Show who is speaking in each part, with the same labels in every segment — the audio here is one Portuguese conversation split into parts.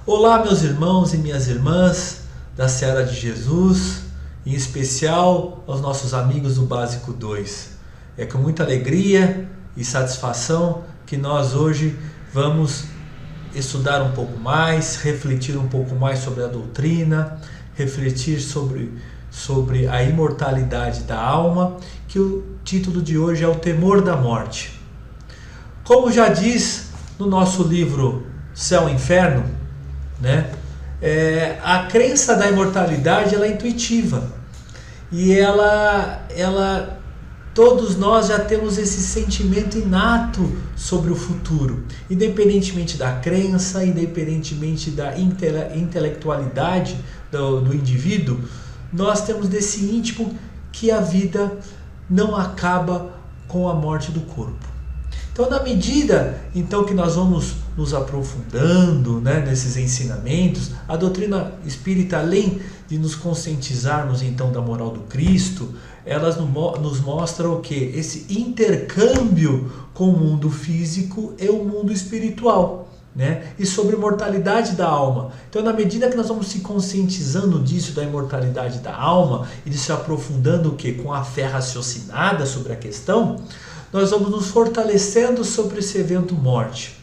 Speaker 1: Olá, meus irmãos e minhas irmãs da Seara de Jesus, em especial aos nossos amigos do Básico 2. É com muita alegria e satisfação que nós hoje vamos estudar um pouco mais, refletir um pouco mais sobre a doutrina, refletir sobre a imortalidade da alma, que o título de hoje é O Temor da Morte. Como já diz no nosso livro Céu e Inferno, a crença da imortalidade ela é intuitiva e todos nós já temos esse sentimento inato sobre o futuro, independentemente da crença, independentemente da intelectualidade do indivíduo. Nós temos desse íntimo que a vida não acaba com a morte do corpo. Então, na medida que nós vamos nos aprofundando nesses ensinamentos, a doutrina espírita, além de nos conscientizarmos então da moral do Cristo, elas nos mostram o quê? Esse intercâmbio com o mundo físico e o mundo espiritual. E sobre a imortalidade da alma. Então, na medida que nós vamos se conscientizando disso, da imortalidade da alma, e de se aprofundando o quê? Com a fé raciocinada sobre a questão, nós vamos nos fortalecendo sobre esse evento morte.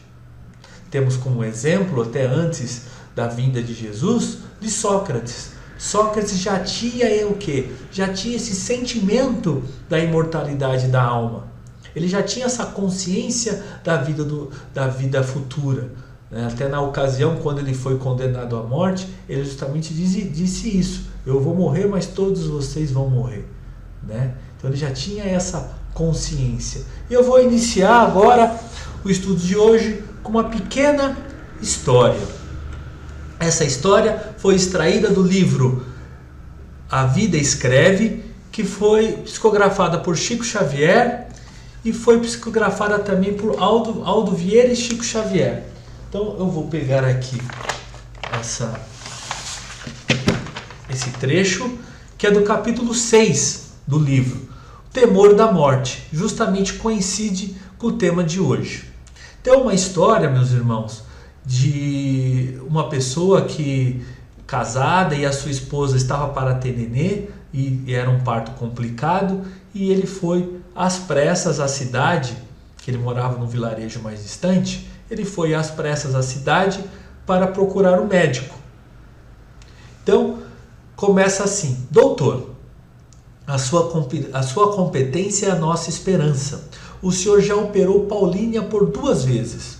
Speaker 1: Temos como exemplo, até antes da vinda de Jesus, de Sócrates. Sócrates já tinha o quê? Já tinha esse sentimento da imortalidade da alma. Ele já tinha essa consciência da vida futura. Até na ocasião, quando ele foi condenado à morte, ele justamente disse isso. Eu vou morrer, mas todos vocês vão morrer. Então ele já tinha essa consciência. E eu vou iniciar agora o estudo de hoje com uma pequena história. Essa história foi extraída do livro A Vida Escreve, que foi psicografada por Chico Xavier e foi psicografada também por Aldo Vieira e Chico Xavier. Então eu vou pegar aqui esse trecho, que é do capítulo 6 do livro, O Temor da Morte, justamente coincide com o tema de hoje. Então, uma história, meus irmãos, de uma pessoa que casada e a sua esposa estava para ter nenê e era um parto complicado, e ele foi às pressas à cidade, que ele morava num vilarejo mais distante, ele foi às pressas à cidade para procurar um médico. Então, começa assim: doutor, a sua competência é a nossa esperança. O senhor já operou Paulínia por 2 vezes.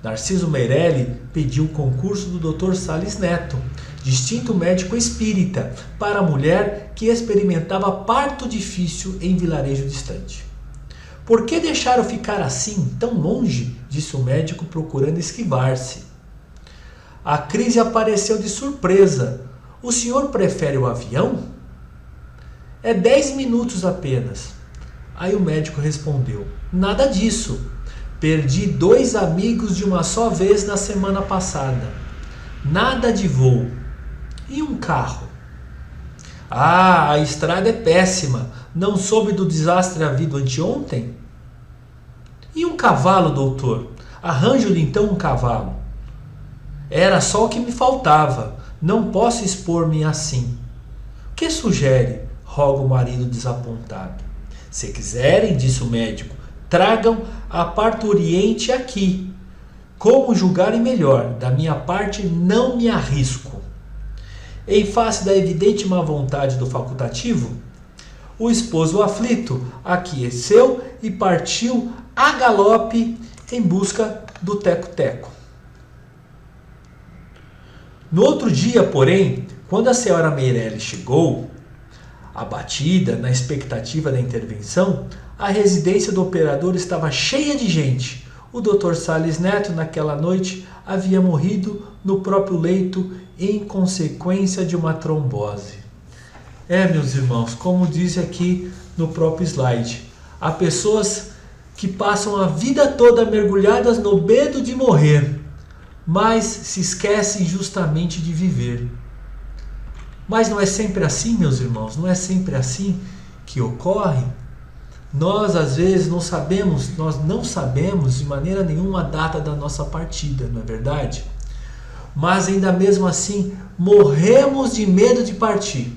Speaker 1: Narciso Meirelli pediu o concurso do Dr. Salles Neto, distinto médico espírita, para a mulher que experimentava parto difícil em vilarejo distante. Por que deixaram ficar assim, tão longe? Disse o médico, procurando esquivar-se. A crise apareceu de surpresa. O senhor prefere o avião? É 10 minutos apenas. Aí o médico respondeu: nada disso. Perdi 2 amigos de uma só vez na semana passada. Nada de voo. E um carro? Ah, a estrada é péssima. Não soube do desastre havido anteontem? E um cavalo, doutor? Arranjo-lhe então um cavalo. Era só o que me faltava. Não posso expor-me assim. O que sugere? Roga o marido desapontado. Se quiserem, disse o médico, tragam a parturiente aqui. Como julgarem melhor, da minha parte não me arrisco. Em face da evidente má vontade do facultativo, o esposo aflito aqueceu e partiu a galope em busca do teco-teco. No outro dia, porém, quando a senhora Meirelli chegou, abatida, na expectativa da intervenção, a residência do operador estava cheia de gente. O Dr. Salles Neto, naquela noite, havia morrido no próprio leito em consequência de uma trombose. Meus irmãos, como diz aqui no próprio slide, há pessoas que passam a vida toda mergulhadas no medo de morrer, mas se esquecem justamente de viver. Mas não é sempre assim, meus irmãos, não é sempre assim que ocorre. Nós, às vezes, nós não sabemos de maneira nenhuma a data da nossa partida, não é verdade? mas ainda mesmo assim morremos de medo de partir.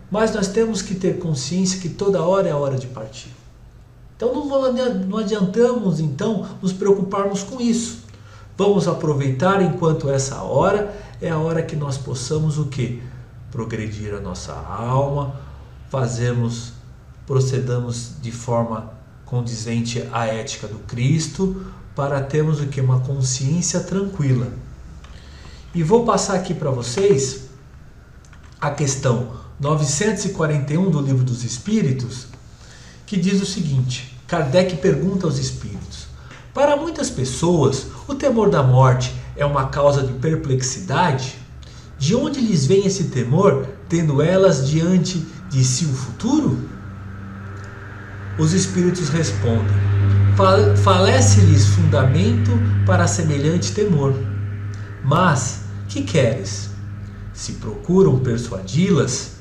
Speaker 1: Mas nós temos que ter consciência que toda hora é a hora de partir. Então não adiantamos então nos preocuparmos com isso. Vamos aproveitar enquanto essa hora é a hora que nós possamos o quê? Progredir a nossa alma, procedamos de forma condizente à ética do Cristo, para termos o que? Uma consciência tranquila. E vou passar aqui para vocês a questão 941 do Livro dos Espíritos, que diz o seguinte: Kardec pergunta aos espíritos: para muitas pessoas, o temor da morte é uma causa de perplexidade? De onde lhes vem esse temor, tendo elas diante de si o futuro? Os espíritos respondem: falece-lhes fundamento para semelhante temor. Mas, que queres? Se procuram persuadi-las,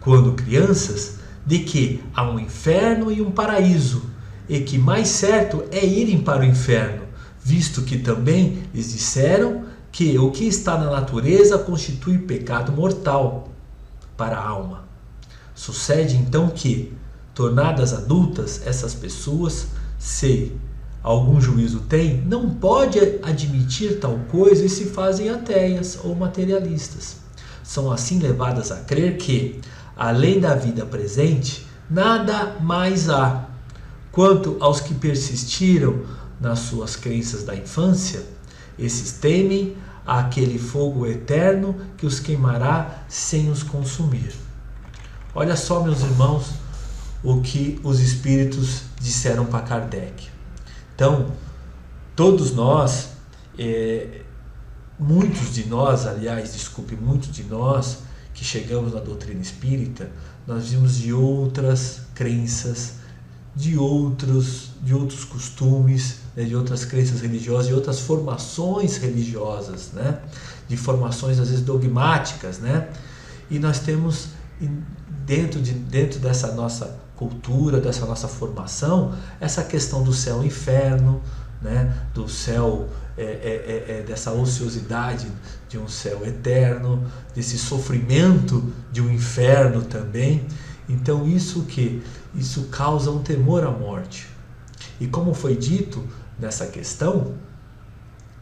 Speaker 1: quando crianças, de que há um inferno e um paraíso, e que mais certo é irem para o inferno, visto que também lhes disseram que o que está na natureza constitui pecado mortal para a alma. Sucede então que, tornadas adultas, essas pessoas, se algum juízo têm, não pode admitir tal coisa e se fazem ateias ou materialistas. São assim levadas a crer que, além da vida presente, nada mais há. Quanto aos que persistiram nas suas crenças da infância, esses temem aquele fogo eterno que os queimará sem os consumir. Olha só, meus irmãos, o que os espíritos disseram para Kardec. Então, todos nós, muitos de nós que chegamos na doutrina espírita, nós vimos de outras crenças, de outros costumes, né, de outras crenças religiosas, de outras formações religiosas, né, de formações às vezes dogmáticas, né, e nós temos dentro dessa nossa cultura, dessa nossa formação, essa questão do céu e inferno, né, do céu, dessa ociosidade de um céu eterno, desse sofrimento de um inferno também. Então isso causa um temor à morte. E como foi dito nessa questão,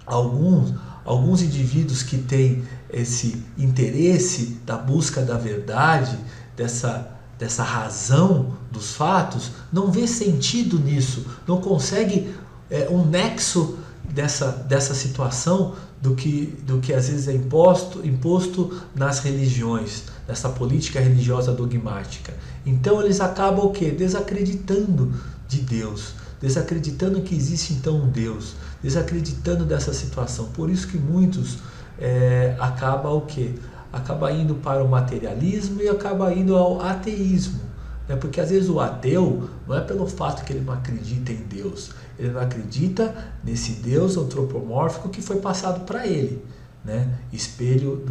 Speaker 1: alguns indivíduos que têm esse interesse da busca da verdade, dessa razão dos fatos, não vê sentido nisso, não consegue um nexo dessa situação do que às vezes é imposto nas religiões, dessa política religiosa dogmática. Então eles acabam o quê? Desacreditando de Deus, desacreditando que existe então um Deus, desacreditando dessa situação. Por isso que muitos acabam o quê? Acaba indo para o materialismo e acaba indo ao ateísmo, né? Porque às vezes o ateu não é pelo fato que ele não acredita em Deus, ele não acredita nesse Deus antropomórfico que foi passado para ele, né? Espelho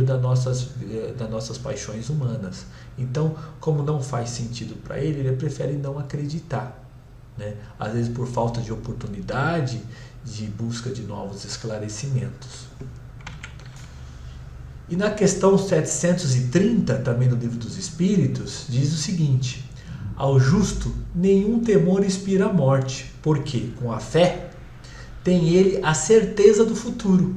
Speaker 1: das nossas paixões humanas. Então, como não faz sentido para ele prefere não acreditar, né? Às vezes por falta de oportunidade, de busca de novos esclarecimentos. E na questão 730, também do Livro dos Espíritos, diz o seguinte: ao justo nenhum temor inspira a morte, porque, com a fé, tem ele a certeza do futuro.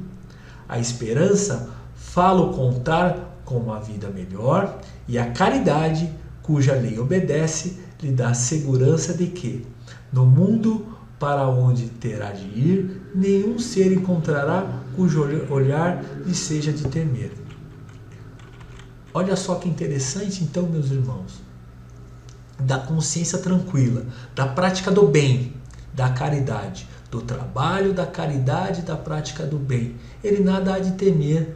Speaker 1: A esperança fala-o contar com uma vida melhor, e a caridade, cuja lei obedece, lhe dá a segurança de que, no mundo para onde terá de ir, nenhum ser encontrará cujo olhar lhe seja de temer. Olha só que interessante, então, meus irmãos, da consciência tranquila, da prática do bem, da caridade, do trabalho, da caridade, da prática do bem. Ele nada há de temer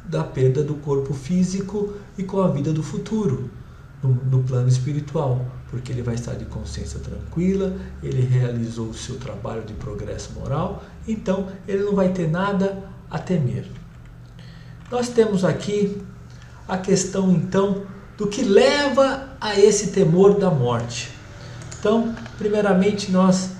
Speaker 1: da perda do corpo físico e com a vida do futuro, no plano espiritual, porque ele vai estar de consciência tranquila, ele realizou o seu trabalho de progresso moral, então ele não vai ter nada a temer. Nós temos aqui a questão, então, do que leva a esse temor da morte. Então, primeiramente, nós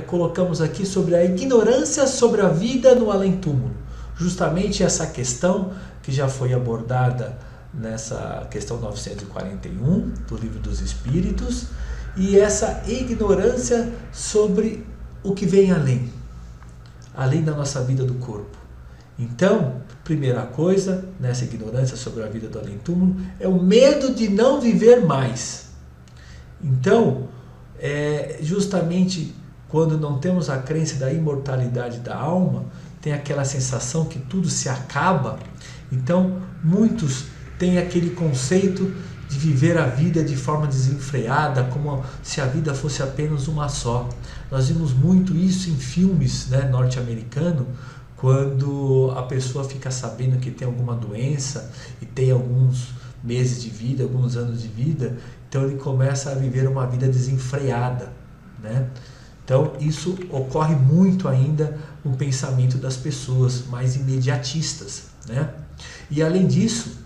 Speaker 1: colocamos aqui sobre a ignorância sobre a vida no além-túmulo. Justamente essa questão que já foi abordada nessa questão 941 do Livro dos Espíritos, e essa ignorância sobre o que vem além da nossa vida do corpo. Então, primeira coisa, nessa ignorância sobre a vida do além-túmulo, é o medo de não viver mais. Então, justamente quando não temos a crença da imortalidade da alma, tem aquela sensação que tudo se acaba. Então, muitos têm aquele conceito de viver a vida de forma desenfreada, como se a vida fosse apenas uma só. Nós vimos muito isso em filmes, né, norte-americanos, quando a pessoa fica sabendo que tem alguma doença e tem alguns meses de vida, alguns anos de vida, então ele começa a viver uma vida desenfreada, né? Então isso ocorre muito ainda no pensamento das pessoas mais imediatistas, né? E além disso,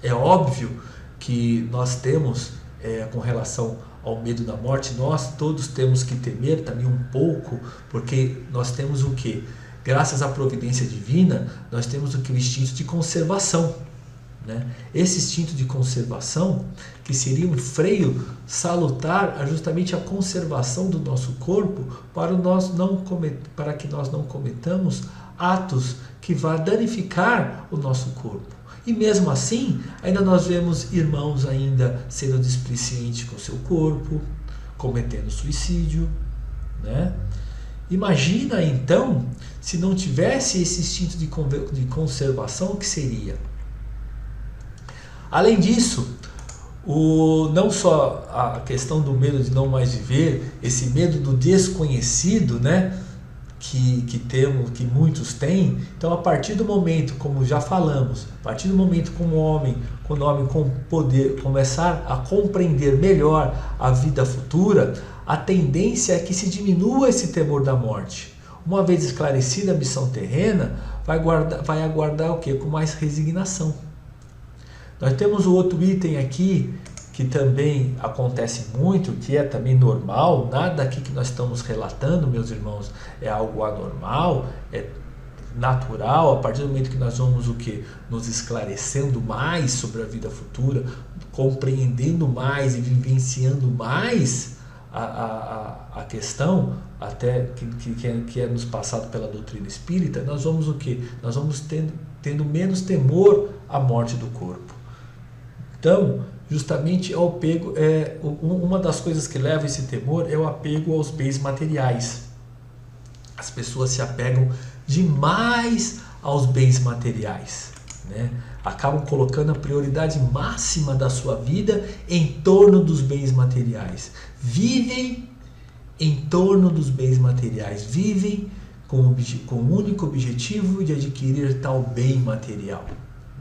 Speaker 1: é óbvio que nós temos, com relação ao medo da morte, nós todos temos que temer também um pouco, porque nós temos o quê? Graças à providência divina, nós temos o que? O instinto de conservação, né? Esse instinto de conservação, que seria um freio salutar justamente a conservação do nosso corpo para que nós não cometamos atos que vá danificar o nosso corpo. E mesmo assim, ainda nós vemos irmãos ainda sendo displicentes com o seu corpo, cometendo suicídio, né? Imagina então, se não tivesse esse instinto de conservação, o que seria? Além disso, não só a questão do medo de não mais viver, esse medo do desconhecido, né? Que muitos têm. Então, a partir do momento, como já falamos, a partir do momento quando o homem com poder começar a compreender melhor a vida futura, a tendência é que se diminua esse temor da morte. Uma vez esclarecida a missão terrena, vai aguardar o quê? Com mais resignação. Nós temos o outro item aqui, que também acontece muito, que é também normal. Nada aqui que nós estamos relatando, meus irmãos, é algo anormal, é natural. A partir do momento que nós vamos o quê? Nos esclarecendo mais sobre a vida futura, compreendendo mais e vivenciando mais a questão, até que é nos passado pela doutrina espírita, nós vamos o quê? Nós vamos tendo menos temor à morte do corpo. Então, justamente o apego, uma das coisas que leva esse temor é o apego aos bens materiais. As pessoas se apegam demais aos bens materiais, né? Acabam colocando a prioridade máxima da sua vida em torno dos bens materiais. Vivem em torno dos bens materiais, vivem com o único objetivo de adquirir tal bem material,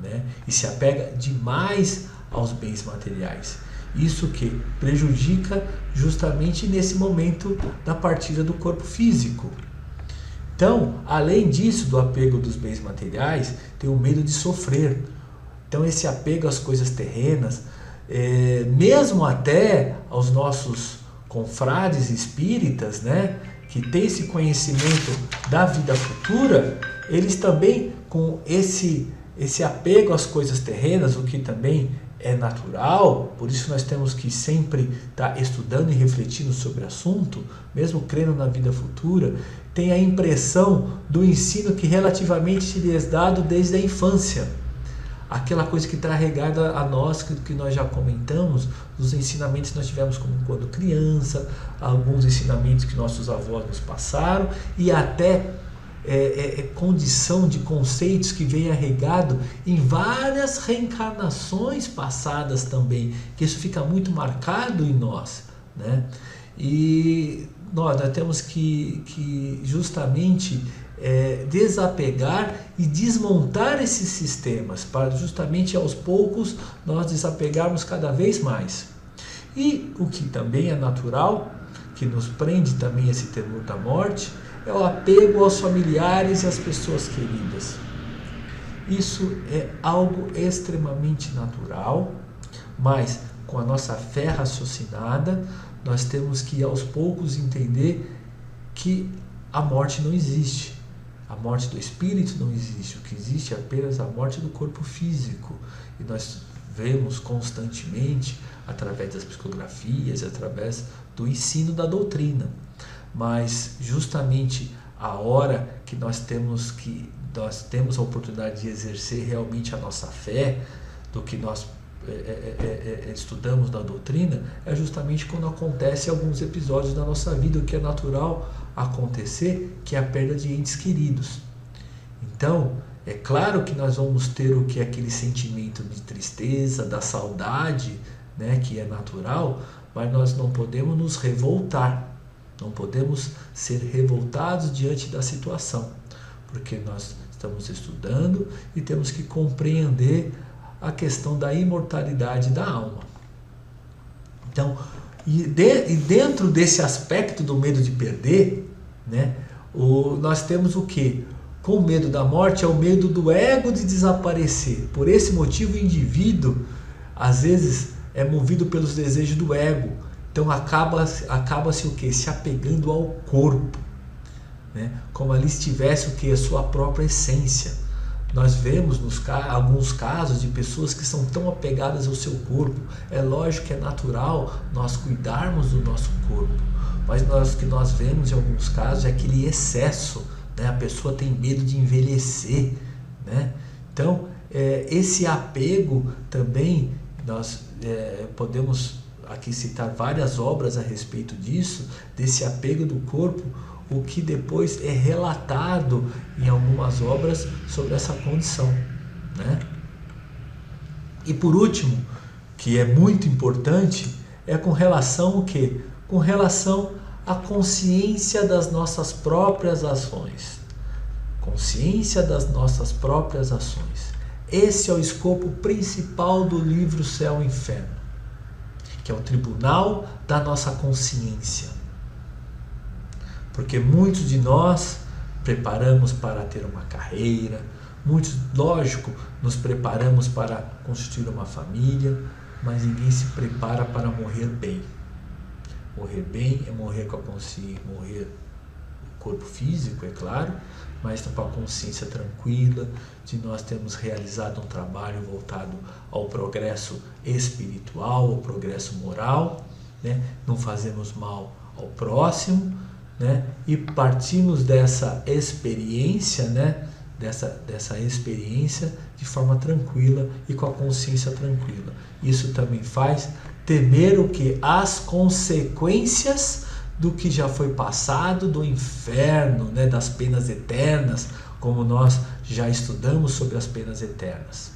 Speaker 1: né? E se apega demais aos bens materiais. Isso que prejudica justamente nesse momento da partida do corpo físico. Então, além disso, do apego dos bens materiais, tem o medo de sofrer. Então, esse apego às coisas terrenas, mesmo até aos nossos confrades espíritas, né, que têm esse conhecimento da vida futura, eles também, com esse apego às coisas terrenas, o que também é natural, por isso nós temos que sempre estar estudando e refletindo sobre o assunto, mesmo crendo na vida futura, tem a impressão do ensino que relativamente lhe é dado desde a infância. Aquela coisa que está regada a nós, que nós já comentamos, dos ensinamentos que nós tivemos quando criança, alguns ensinamentos que nossos avós nos passaram, e até condição de conceitos que vem arregado em várias reencarnações passadas também, que isso fica muito marcado em nós, né? E nós temos que justamente desapegar e desmontar esses sistemas, para justamente aos poucos nós desapegarmos cada vez mais. E o que também é natural, que nos prende também esse temor da morte, é o apego aos familiares e às pessoas queridas. Isso é algo extremamente natural, mas com a nossa fé raciocinada, nós temos que aos poucos entender que a morte não existe. A morte do espírito não existe. O que existe é apenas a morte do corpo físico. E nós vemos constantemente, através das psicografias, através do ensino da doutrina. Mas justamente a hora que nós temos a oportunidade de exercer realmente a nossa fé, do que nós estudamos na doutrina, é justamente quando acontece alguns episódios da nossa vida, o que é natural acontecer, que é a perda de entes queridos. Então, é claro que nós vamos ter o que é aquele sentimento de tristeza, da saudade, né, que é natural, mas nós não podemos nos revoltar, não podemos ser revoltados diante da situação, porque nós estamos estudando e temos que compreender a questão da imortalidade da alma. Então, e dentro desse aspecto do medo de perder, né, nós temos o quê? Com o medo da morte é o medo do ego de desaparecer. Por esse motivo, o indivíduo, às vezes, é movido pelos desejos do ego. Então, acaba-se o quê? Se apegando ao corpo, né? Como ali estivesse o quê? A sua própria essência. Nós vemos alguns casos de pessoas que são tão apegadas ao seu corpo. É lógico que é natural nós cuidarmos do nosso corpo, mas o que nós vemos em alguns casos é aquele excesso, né? A pessoa tem medo de envelhecer, né? Então, esse apego também, nós podemos aqui citar várias obras a respeito disso, desse apego do corpo, o que depois é relatado em algumas obras sobre essa condição, né? E por último, que é muito importante, é com relação ao quê? Com relação à consciência das nossas próprias ações. Consciência das nossas próprias ações. Esse é o escopo principal do livro Céu e Inferno, que é o tribunal da nossa consciência. Porque muitos de nós preparamos para ter uma carreira, muitos, lógico, nos preparamos para constituir uma família, mas ninguém se prepara para morrer bem. Morrer bem é morrer com a consciência, morrer o corpo físico, é claro, mas com a consciência tranquila de nós termos realizado um trabalho voltado ao progresso espiritual, ao progresso moral, né? Não fazemos mal ao próximo, né? E partimos dessa experiência, né? dessa experiência de forma tranquila e com a consciência tranquila. Isso também faz temer o que? As consequências do que já foi passado, do inferno, né? Das penas eternas, como nós já estudamos sobre as penas eternas.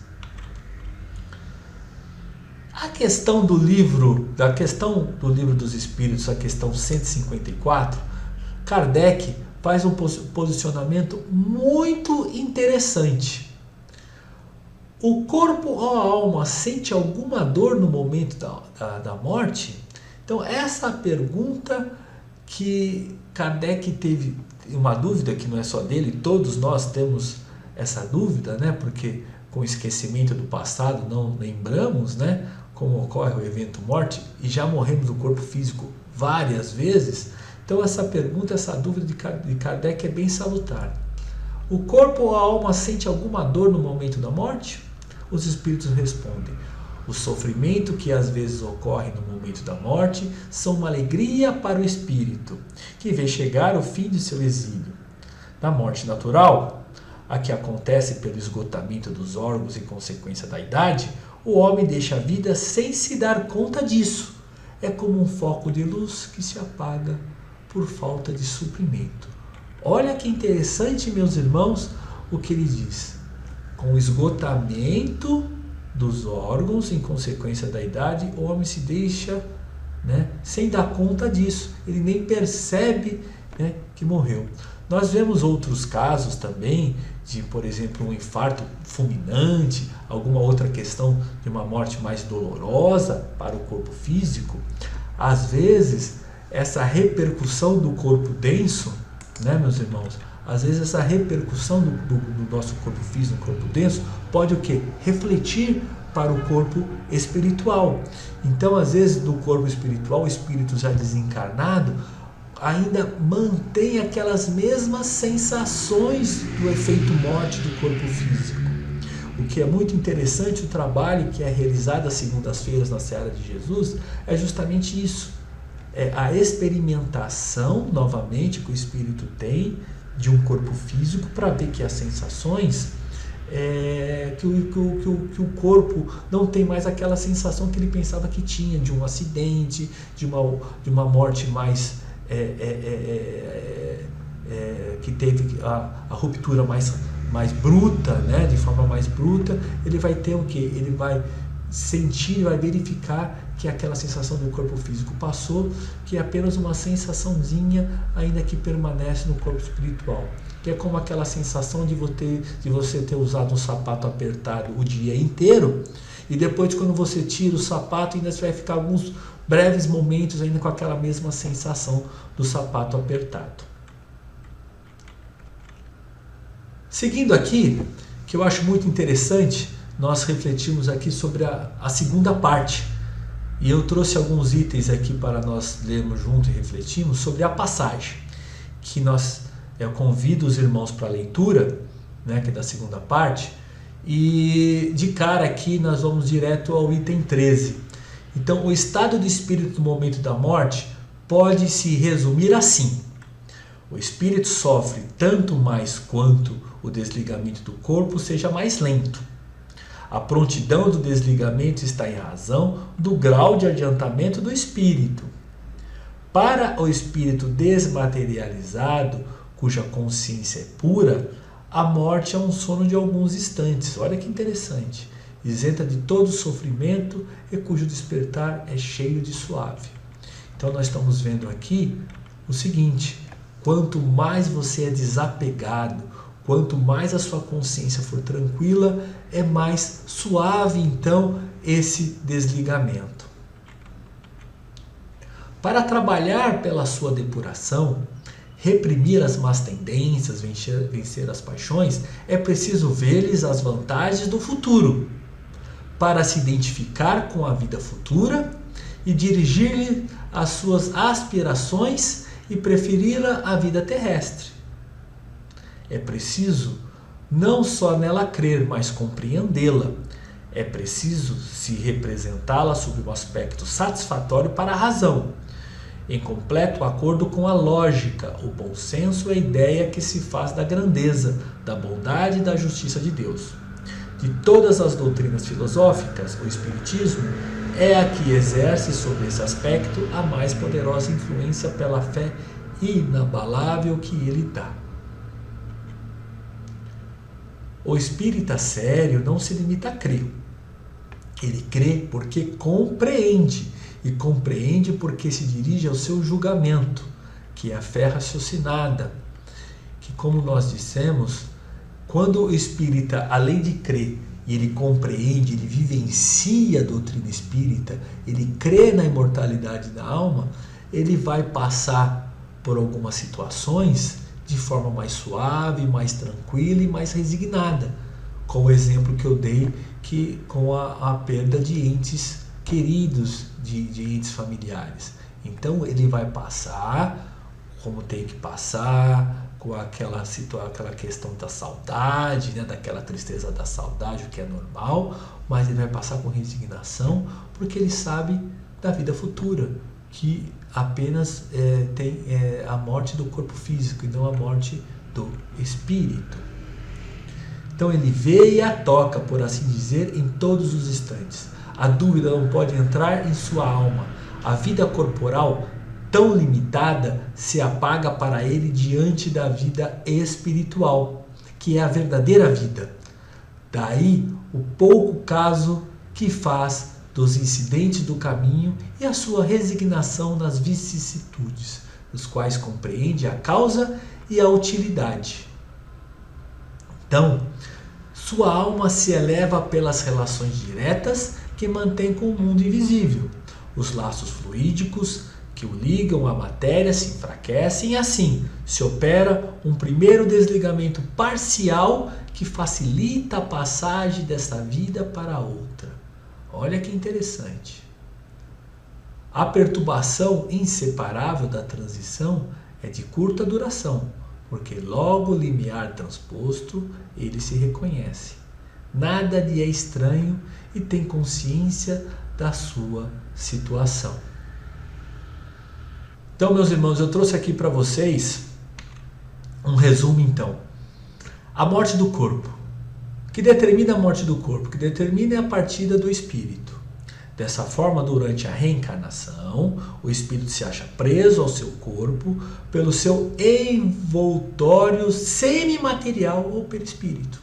Speaker 1: A questão do livro dos Espíritos, a questão 154, Kardec faz um posicionamento muito interessante. O corpo ou a alma sente alguma dor no momento da morte? Então, essa pergunta que Kardec teve uma dúvida, que não é só dele, todos nós temos essa dúvida, né? Porque com o esquecimento do passado não lembramos, né? Como ocorre o evento morte, e já morremos do corpo físico várias vezes. Então essa pergunta, essa dúvida de Kardec é bem salutar. O corpo ou a alma sente alguma dor no momento da morte? Os espíritos respondem: o sofrimento que às vezes ocorre no momento da morte são uma alegria para o espírito, que vê chegar o fim de seu exílio. Na morte natural, a que acontece pelo esgotamento dos órgãos em consequência da idade, o homem deixa a vida sem se dar conta disso. É como um foco de luz que se apaga por falta de suprimento. Olha que interessante, meus irmãos, o que ele diz. Com o esgotamento dos órgãos em consequência da idade, o homem se deixa, né, sem dar conta disso. Ele nem percebe, né, que morreu. Nós vemos outros casos também de, por exemplo, um infarto fulminante, alguma outra questão de uma morte mais dolorosa para o corpo físico. Às vezes, essa repercussão do corpo denso, né, meus irmãos? Às vezes essa repercussão do nosso corpo físico, no corpo denso, pode o quê? Refletir para o corpo espiritual. Então, às vezes, do corpo espiritual, o espírito já desencarnado, ainda mantém aquelas mesmas sensações do efeito morte do corpo físico. O que é muito interessante, o trabalho que é realizado às segundas-feiras na Seara de Jesus, é justamente isso. É a experimentação, novamente, que o espírito tem de um corpo físico para ver que as sensações, que o corpo não tem mais aquela sensação que ele pensava que tinha, de um acidente, de uma morte mais... que teve a ruptura mais bruta, né, de forma mais bruta. Ele vai ter o quê? Ele vai sentir, vai verificar que aquela sensação do corpo físico passou, que é apenas uma sensaçãozinha ainda que permanece no corpo espiritual, que é como aquela sensação de você ter usado um sapato apertado o dia inteiro, e depois, quando você tira o sapato, ainda você vai ficar alguns breves momentos ainda com aquela mesma sensação do sapato apertado. Seguindo aqui, que eu acho muito interessante, nós refletimos aqui sobre a segunda parte. E eu trouxe alguns itens aqui para nós lermos junto e refletirmos sobre a passagem. Que eu convido os irmãos para a leitura, né, que é da segunda parte. E de cara aqui nós vamos direto ao item 13. Então, o estado do espírito no momento da morte pode se resumir assim. O espírito sofre tanto mais quanto o desligamento do corpo seja mais lento. A prontidão do desligamento está em razão do grau de adiantamento do espírito. Para o espírito desmaterializado, cuja consciência é pura, a morte é um sono de alguns instantes. Olha que interessante. Isenta de todo sofrimento e cujo despertar é cheio de suave. Então nós estamos vendo aqui o seguinte: quanto mais você é desapegado, quanto mais a sua consciência for tranquila, é mais suave então esse desligamento. Para trabalhar pela sua depuração, reprimir as más tendências, vencer as paixões, é preciso ver-lhes as vantagens do futuro, para se identificar com a vida futura e dirigir-lhe as suas aspirações e preferi-la à vida terrestre. É preciso não só nela crer, mas compreendê-la. É preciso se representá-la sob um aspecto satisfatório para a razão, em completo acordo com a lógica, o bom senso e a ideia que se faz da grandeza, da bondade e da justiça de Deus. De todas as doutrinas filosóficas, o Espiritismo é a que exerce sobre esse aspecto a mais poderosa influência pela fé inabalável que ele dá. O espírita sério não se limita a crer. Ele crê porque compreende, e compreende porque se dirige ao seu julgamento, que é a fé raciocinada, que, como nós dissemos, quando o espírita, além de crer, e ele compreende, ele vivencia a doutrina espírita, ele crê na imortalidade da alma, ele vai passar por algumas situações de forma mais suave, mais tranquila e mais resignada, com o exemplo que eu dei, que com a perda de entes queridos, de entes familiares. Então ele vai passar como tem que passar, com aquela questão da saudade, né, daquela tristeza da saudade, o que é normal, mas ele vai passar com resignação, porque ele sabe da vida futura, que apenas tem a morte do corpo físico e não a morte do espírito. Então ele vê e a toca, por assim dizer, em todos os instantes. A dúvida não pode entrar em sua alma. A vida corporal, tão limitada, se apaga para ele diante da vida espiritual, que é a verdadeira vida. Daí o pouco caso que faz dos incidentes do caminho e a sua resignação nas vicissitudes, dos quais compreende a causa e a utilidade. Então, sua alma se eleva pelas relações diretas que mantém com o mundo invisível. Os laços fluídicos que o ligam à matéria se enfraquecem e assim se opera um primeiro desligamento parcial que facilita a passagem desta vida para a outra. Olha que interessante. A perturbação inseparável da transição é de curta duração, porque logo o limiar transposto, ele se reconhece. Nada lhe é estranho e tem consciência da sua situação. Então, meus irmãos, eu trouxe aqui para vocês um resumo, então. A morte do corpo. O que determina a morte do corpo? O que determina é a partida do espírito. Dessa forma, durante a reencarnação, o espírito se acha preso ao seu corpo pelo seu envoltório semimaterial ou perispírito.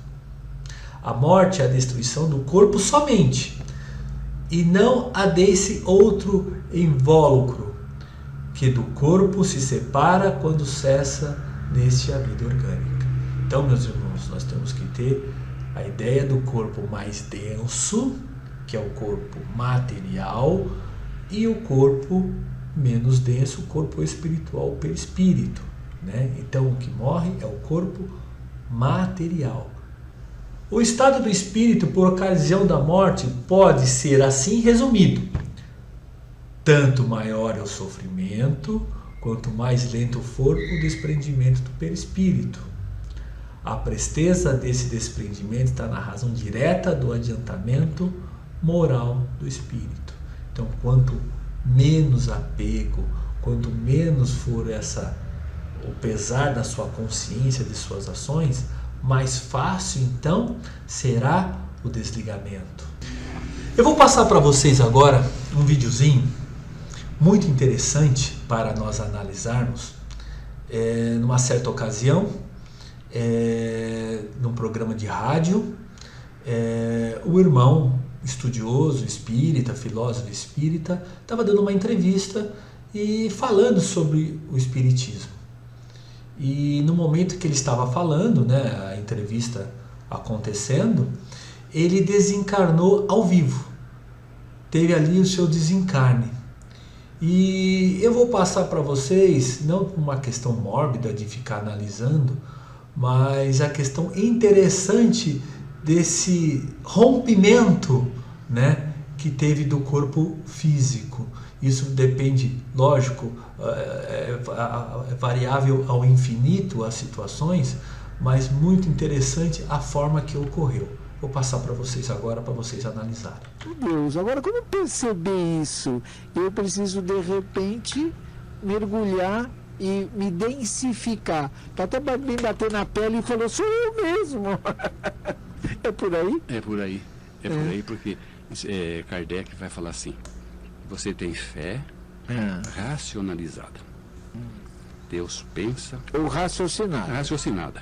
Speaker 1: A morte é a destruição do corpo somente, e não a desse outro invólucro, que do corpo se separa quando cessa neste a vida orgânica. Então, meus irmãos, nós temos que ter a ideia do corpo mais denso, que é o corpo material, e o corpo menos denso, o corpo espiritual, o perispírito, né? Então, o que morre é o corpo material. O estado do espírito por ocasião da morte pode ser assim resumido: tanto maior é o sofrimento, quanto mais lento for o desprendimento do perispírito. A presteza desse desprendimento está na razão direta do adiantamento moral do espírito. Então, quanto menos apego, quanto menos for o pesar da sua consciência de suas ações, mais fácil então será o desligamento. Eu vou passar para vocês agora um videozinho muito interessante para nós analisarmos. Numa certa ocasião, num programa de rádio, o irmão estudioso espírita, filósofo espírita, estava dando uma entrevista e falando sobre o espiritismo. E no momento que ele estava falando, né, a entrevista acontecendo, ele desencarnou ao vivo. Teve ali o seu desencarne. E eu vou passar para vocês, não uma questão mórbida de ficar analisando, mas a questão interessante desse rompimento, né, que teve do corpo físico. Isso depende, lógico, é variável ao infinito as situações, mas muito interessante a forma que ocorreu. Vou passar para vocês agora, para vocês analisarem.
Speaker 2: Meu Deus, agora como perceber isso? Eu preciso, de repente, mergulhar e me densificar. Tá até bem bater na pele e falou, sou eu mesmo. É por aí?
Speaker 3: É por aí. É por aí, porque Kardec vai falar assim: você tem fé racionalizada. Deus pensa.
Speaker 2: Ou raciocinada.
Speaker 3: Raciocinada.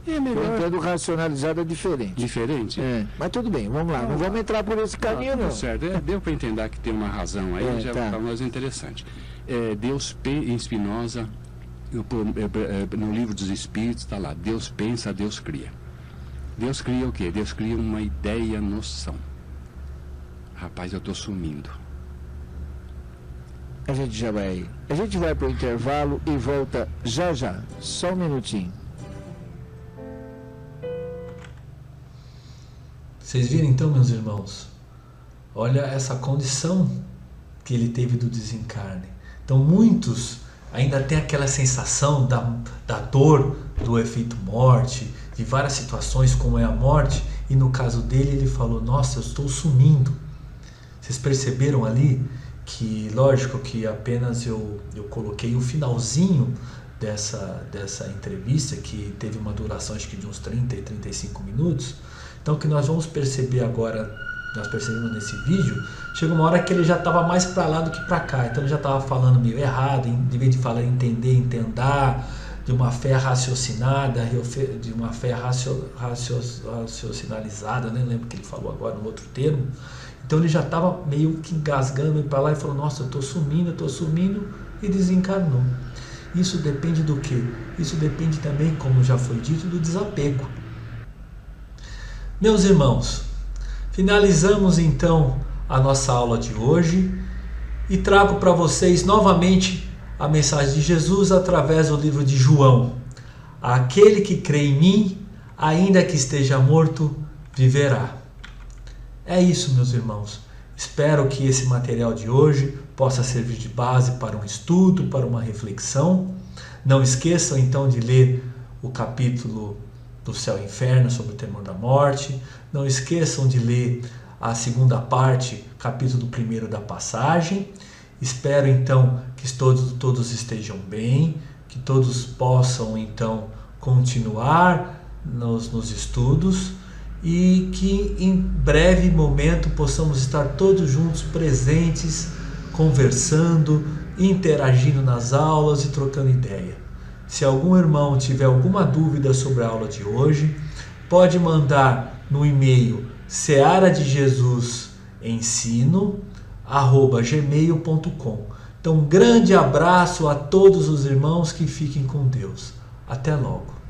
Speaker 3: É melhor.
Speaker 2: Eu entendo racionalizada é diferente.
Speaker 3: Diferente?
Speaker 2: Mas tudo bem, vamos lá. Não vamos entrar por esse caminho, não.
Speaker 3: Certo. Deu para entender que tem uma razão aí, já para nós é interessante. Deus, em Spinoza, no livro dos Espíritos, está lá: Deus pensa, Deus cria. Deus cria o quê? Deus cria uma ideia, noção. Rapaz, eu estou sumindo.
Speaker 2: A gente vai para o intervalo e volta já já. Só um minutinho.
Speaker 1: Vocês viram então, meus irmãos? Olha essa condição que ele teve do desencarne. Então muitos ainda têm aquela sensação da dor, do efeito morte, de várias situações como é a morte, e no caso dele ele falou, nossa, eu estou sumindo. Vocês perceberam ali que, lógico que apenas eu coloquei o finalzinho dessa entrevista, que teve uma duração acho que de uns 30 e 35 minutos. Então o que nós vamos perceber agora, nós percebemos nesse vídeo, chega uma hora que ele já estava mais para lá do que para cá. Então ele já estava falando meio errado, em vez de falar entender, entendar, de uma fé raciocinada, de uma fé raciocinalizada, nem lembro o que ele falou agora no outro termo. Então ele já estava meio que engasgando para lá e falou, nossa, eu estou sumindo, e desencarnou. Isso depende do quê? Isso depende também, como já foi dito, do desapego. Meus irmãos, finalizamos então a nossa aula de hoje e trago para vocês novamente a mensagem de Jesus através do livro de João. Aquele que crê em mim, ainda que esteja morto, viverá. É isso, meus irmãos. Espero que esse material de hoje possa servir de base para um estudo, para uma reflexão. Não esqueçam então de ler o capítulo do Céu e Inferno sobre o temor da morte. Não esqueçam de ler a segunda parte, capítulo 1 da passagem. Espero então que todos estejam bem, que todos possam então continuar nos estudos e que em breve momento possamos estar todos juntos presentes, conversando, interagindo nas aulas e trocando ideia. Se algum irmão tiver alguma dúvida sobre a aula de hoje, pode mandar no e-mail searadejesusensino@gmail.com. Então, um grande abraço a todos os irmãos, que fiquem com Deus. Até logo.